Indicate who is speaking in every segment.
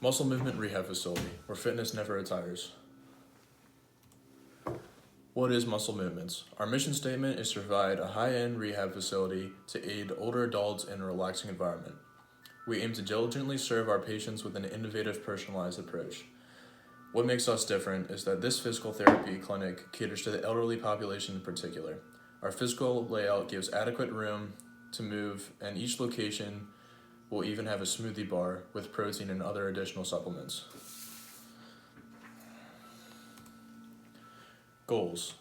Speaker 1: Muscle Movement Rehab Facility, where fitness never retires. What is Muscle Movements? Our mission statement is to provide a high-end rehab facility to aid older adults in a relaxing environment. We aim to diligently serve our patients with an innovative, personalized approach. What makes us different is that this physical therapy clinic caters to the elderly population in particular. Our physical layout gives adequate room to move, and each location will even have a smoothie bar with protein and other additional supplements. Goals.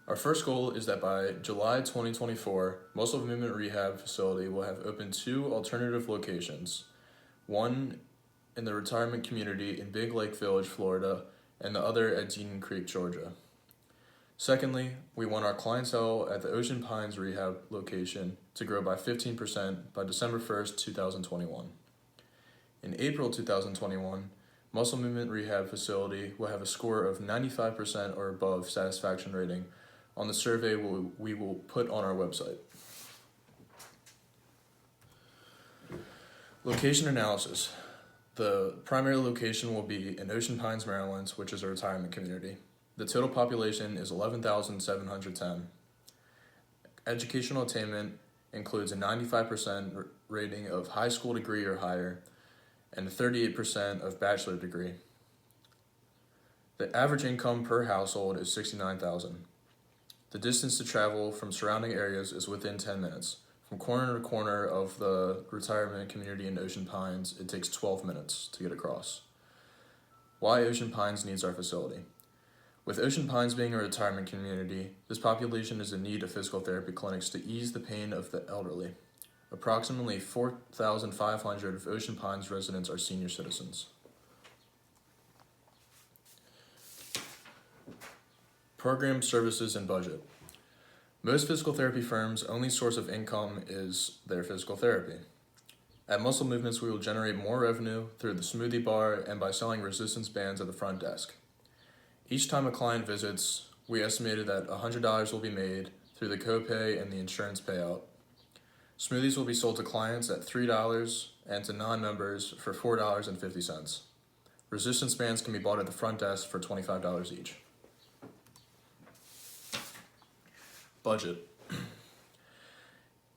Speaker 1: Our first goal is that by July 2024, Muscle Movement Rehab Facility will have opened 2 alternative locations, one in the retirement community in Big Lake Village, Florida, and the other at Dean Creek, Georgia. Secondly, we want our clientele at the Ocean Pines Rehab location to grow by 15% by December 1st, 2021. In April 2021, Muscle Movement Rehab Facility will have a score of 95% or above satisfaction rating on the survey we will put on our website. Location analysis. The primary location will be in Ocean Pines, Maryland, which is a retirement community. The total population is 11,710. Educational attainment includes a 95% rating of high school degree or higher and a 38% of bachelor degree. The average income per household is $69,000. The distance to travel from surrounding areas is within 10 minutes. From corner to corner of the retirement community in Ocean Pines, it takes 12 minutes to get across. Why Ocean Pines needs our facility? With Ocean Pines being a retirement community, this population is in need of physical therapy clinics to ease the pain of the elderly. Approximately 4,500 of Ocean Pines residents are senior citizens. Program services and budget. Most physical therapy firms' only source of income is their physical therapy. At Muscle Movements, we will generate more revenue through the smoothie bar and by selling resistance bands at the front desk. Each time a client visits, we estimated that $100 will be made through the copay and the insurance payout. Smoothies will be sold to clients at $3 and to non-members for $4.50. Resistance bands can be bought at the front desk for $25 each. Budget.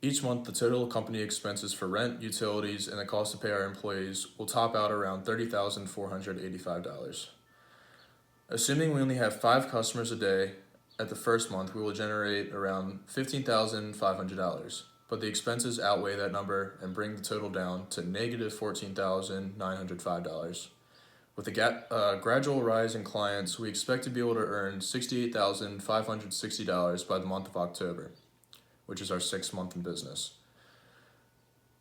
Speaker 1: Each month, the total company expenses for rent, utilities, and the cost to pay our employees will top out around $30,485. Assuming we only have 5 customers a day at the first month, we will generate around $15,500, but the expenses outweigh that number and bring the total down to negative $14,905. With a gradual rise in clients, we expect to be able to earn $68,560 by the month of October, which is our 6th month in business.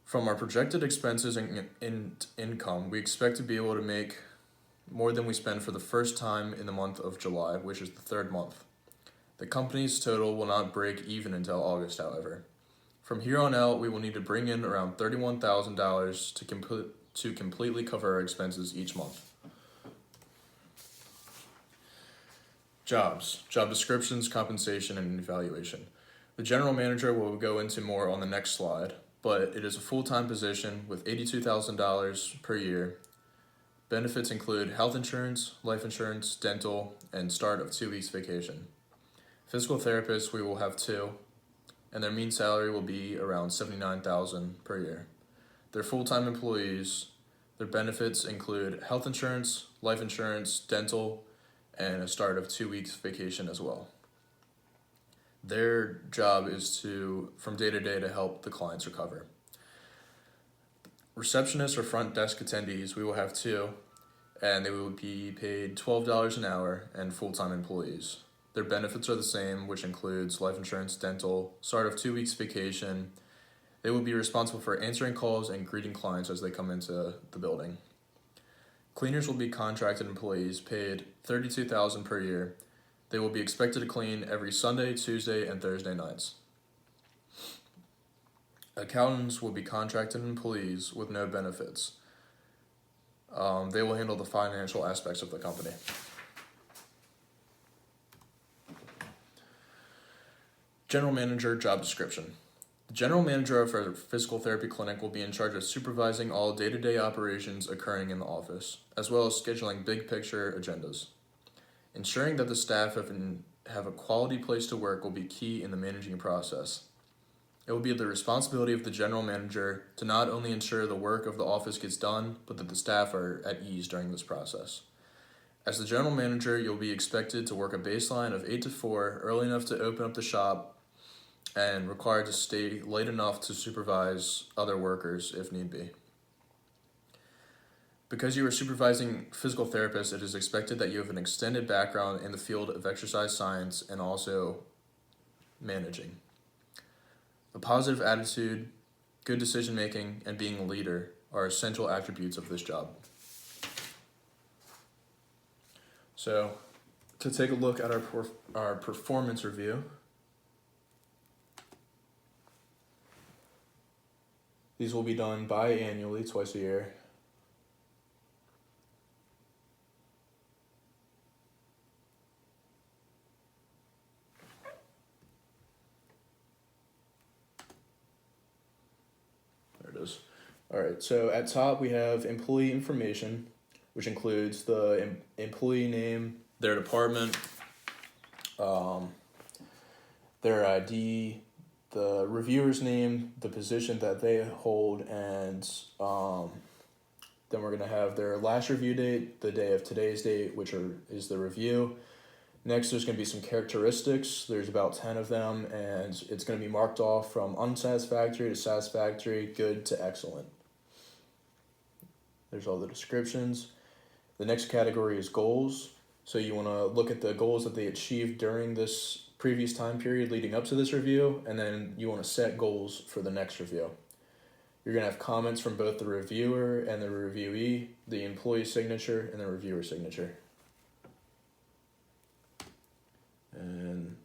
Speaker 1: From our projected expenses and income, we expect to be able to make more than we spend for the first time in the month of July, which is the 3rd month. The company's total will not break even until August, however. From here on out, we will need to bring in around $31,000 to completely cover our expenses each month. Jobs, job descriptions, compensation, and evaluation. The general manager will go into more on the next slide, but it is a full-time position with $82,000 per year. Benefits include health insurance, life insurance, dental, and start of 2 weeks vacation. Physical therapists, we will have 2, and their mean salary will be around $79,000 per year. They're full-time employees. Their benefits include health insurance, life insurance, dental, and a start of 2 weeks vacation as well. Their job is from day to day to help the clients recover. Receptionists or front desk attendees, we will have 2, and they will be paid $12 an hour and full-time employees. Their benefits are the same, which includes life insurance, dental, start of 2 weeks vacation. They will be responsible for answering calls and greeting clients as they come into the building. Cleaners will be contracted employees paid $32,000 per year. They will be expected to clean every Sunday, Tuesday, and Thursday nights. Accountants will be contracted employees with no benefits. They will handle the financial aspects of the company. General manager job description. The General manager of our physical therapy clinic will be in charge of supervising all day-to-day operations occurring in the office, as well as scheduling big picture agendas. Ensuring that the staff have a quality place to work will be key in the managing process. It will be the responsibility of the general manager to not only ensure the work of the office gets done, but that the staff are at ease during this process. As the general manager, you'll be expected to work a baseline of 8 to 4, early enough to open up the shop, and required to stay late enough to supervise other workers if need be. Because you are supervising physical therapists, it is expected that you have an extended background in the field of exercise science and also managing. A positive attitude, good decision making, and being a leader are essential attributes of this job. So, to take a look at our performance review, these will be done biannually, twice a year. There it is. All right, so at top we have employee information, which includes the employee name, their department, their ID, the reviewer's name, the position that they hold, and then we're going to have their last review date, the day of today's date, which is the review. Next, there's going to be some characteristics. There's about 10 of them, and it's going to be marked off from unsatisfactory to satisfactory, good to excellent. There's all the descriptions. The next category is goals. So you want to look at the goals that they achieved during this previous time period leading up to this review, and then you want to set goals for the next review. You're going to have comments from both the reviewer and the reviewee, the employee signature, and the reviewer signature. And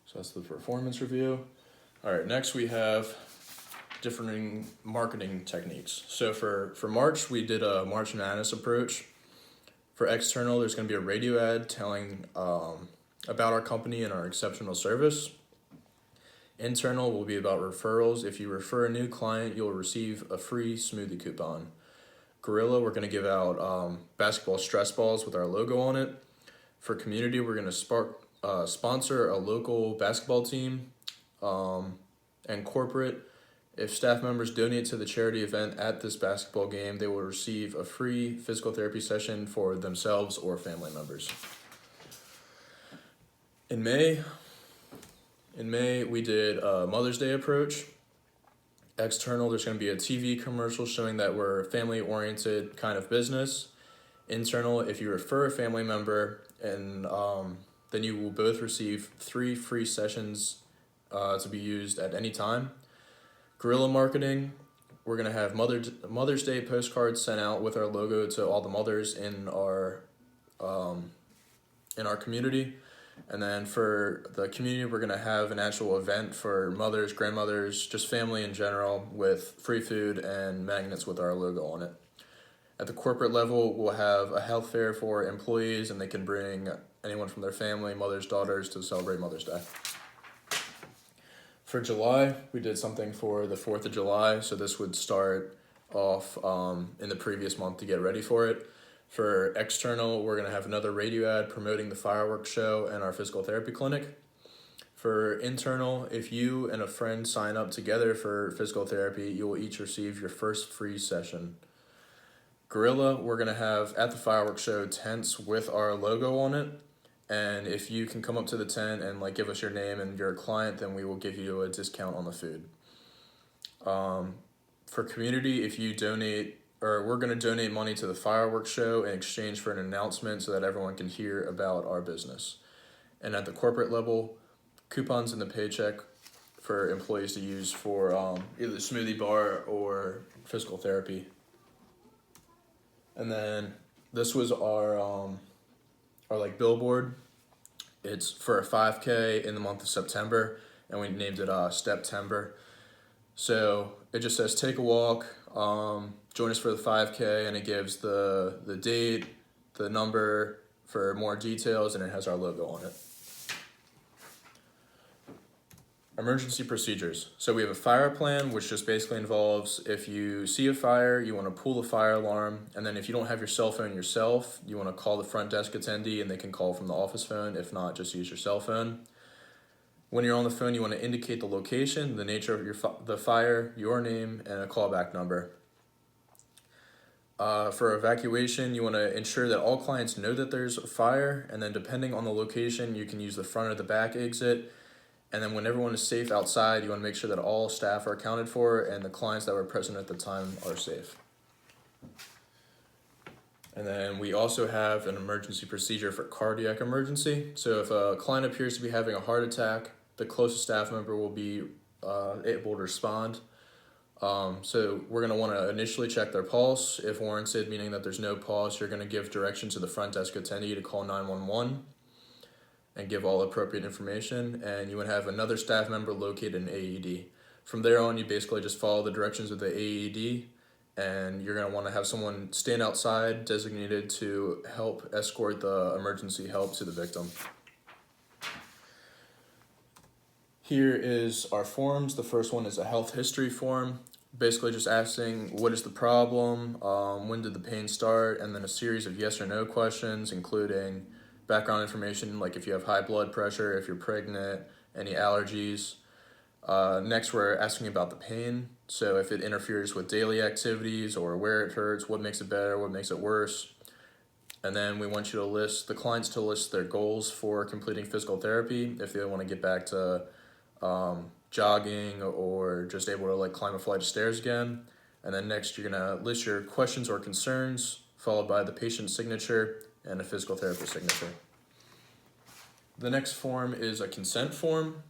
Speaker 1: so that's the performance review. All right, next we have differing marketing techniques. So for March, we did a March Madness approach. For external, there's going to be a radio ad telling about our company and our exceptional service. Internal will be about referrals. If you refer a new client, you'll receive a free smoothie coupon. Gorilla, we're going to give out basketball stress balls with our logo on it. For community, we're going to sponsor a local basketball team. And corporate, if staff members donate to the charity event at this basketball game, they will receive a free physical therapy session for themselves or family members. In May, we did a Mother's Day approach. External, there's going to be a TV commercial showing that we're a family-oriented kind of business. Internal, if you refer a family member, and then you will both receive 3 free sessions to be used at any time. Guerrilla marketing, we're going to have Mother's Day postcards sent out with our logo to all the mothers in our community. And then for the community, we're going to have an actual event for mothers, grandmothers, just family in general, with free food and magnets with our logo on it. At the corporate level, we'll have a health fair for employees, and they can bring anyone from their family, mothers, daughters, to celebrate Mother's Day. For July, we did something for the 4th of July, so this would start off in the previous month to get ready for it. For external, we're going to have another radio ad promoting the fireworks show and our physical therapy clinic. For internal, if you and a friend sign up together for physical therapy, you will each receive your first free session. Gorilla, we're going to have at the fireworks show tents with our logo on it. And if you can come up to the tent and give us your name and you're a client, then we will give you a discount on the food. For community, if you donate, or we're going to donate money to the fireworks show in exchange for an announcement so that everyone can hear about our business. And at the corporate level, coupons in the paycheck for employees to use for either smoothie bar or physical therapy. And then this was our billboard. It's for a 5K in the month of September, and we named it Steptember. So it just says take a walk, Join us for the 5K, and it gives the date, the number for more details, and it has our logo on it. Emergency procedures. So we have a fire plan, which just basically involves if you see a fire, you want to pull the fire alarm, and then if you don't have your cell phone yourself, you want to call the front desk attendee and they can call from the office phone. If not, just use your cell phone. When you're on the phone, you want to indicate the location, the nature of the fire, your name, and a callback number. For evacuation, you want to ensure that all clients know that there's a fire, and then depending on the location, you can use the front or the back exit. And then when everyone is safe outside, you want to make sure that all staff are accounted for and the clients that were present at the time are safe. And then we also have an emergency procedure for cardiac emergency. So if a client appears to be having a heart attack, the closest staff member will be able to respond. So we're going to want to initially check their pulse. If warranted, meaning that there's no pulse, you're going to give direction to the front desk attendee to call 911. And give all appropriate information, and you would have another staff member locate an AED. From there on, you basically just follow the directions of the AED, and you're going to want to have someone stand outside designated to help escort the emergency help to the victim. Here is our forms. The first one is a health history form, basically just asking what is the problem, when did the pain start, and then a series of yes or no questions, including background information, like if you have high blood pressure, if you're pregnant, any allergies. Next, we're asking about the pain. So if it interferes with daily activities or where it hurts, what makes it better, what makes it worse. And then we want you to list, the clients to list their goals for completing physical therapy, if they want to get back to jogging or just able to like climb a flight of stairs again. And then next, you're gonna list your questions or concerns, followed by the patient's signature and a physical therapist signature. The next form is a consent form.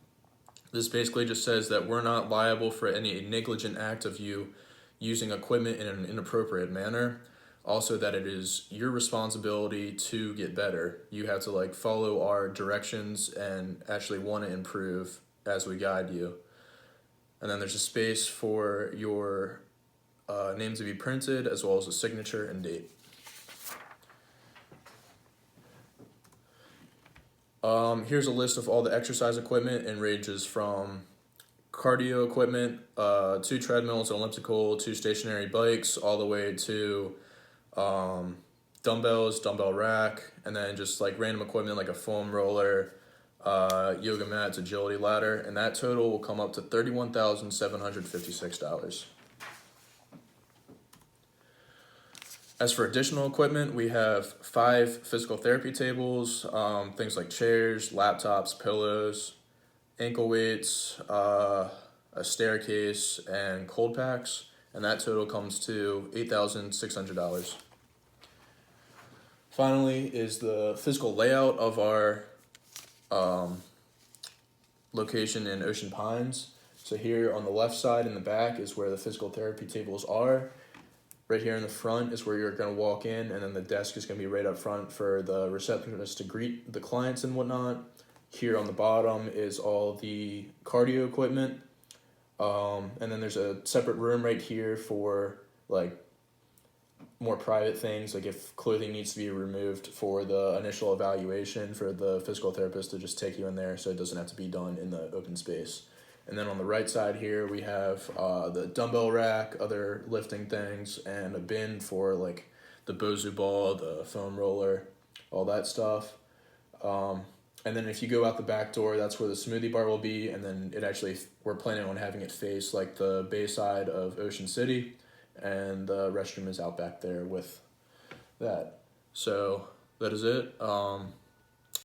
Speaker 1: This basically just says that we're not liable for any negligent act of you using equipment in an inappropriate manner. Also that it is your responsibility to get better. You have to like follow our directions and actually want to improve as we guide you. And then there's a space for your name to be printed, as well as a signature and date. Here's a list of all the exercise equipment, and ranges from cardio equipment, 2 treadmills, an elliptical, 2 stationary bikes, all the way to dumbbells, dumbbell rack, and then just like random equipment like a foam roller, yoga mats, agility ladder, and that total will come up to $31,756. As for additional equipment, we have 5 physical therapy tables, things like chairs, laptops, pillows, ankle weights, a staircase, and cold packs, and that total comes to $8,600. Finally is the physical layout of our location in Ocean Pines. So here on the left side in the back is where the physical therapy tables are. Right here in the front is where you're going to walk in, and then the desk is going to be right up front for the receptionist to greet the clients and whatnot. Here on the bottom is all the cardio equipment. And then there's a separate room right here for like more private things, like if clothing needs to be removed for the initial evaluation, for the physical therapist to just take you in there so it doesn't have to be done in the open space. And then on the right side here, we have the dumbbell rack, other lifting things, and a bin for like the Bozu ball, the foam roller, all that stuff. And then if you go out the back door, that's where the smoothie bar will be. And then we're planning on having it face like the bay side of Ocean City. And the restroom is out back there with that. So that is it.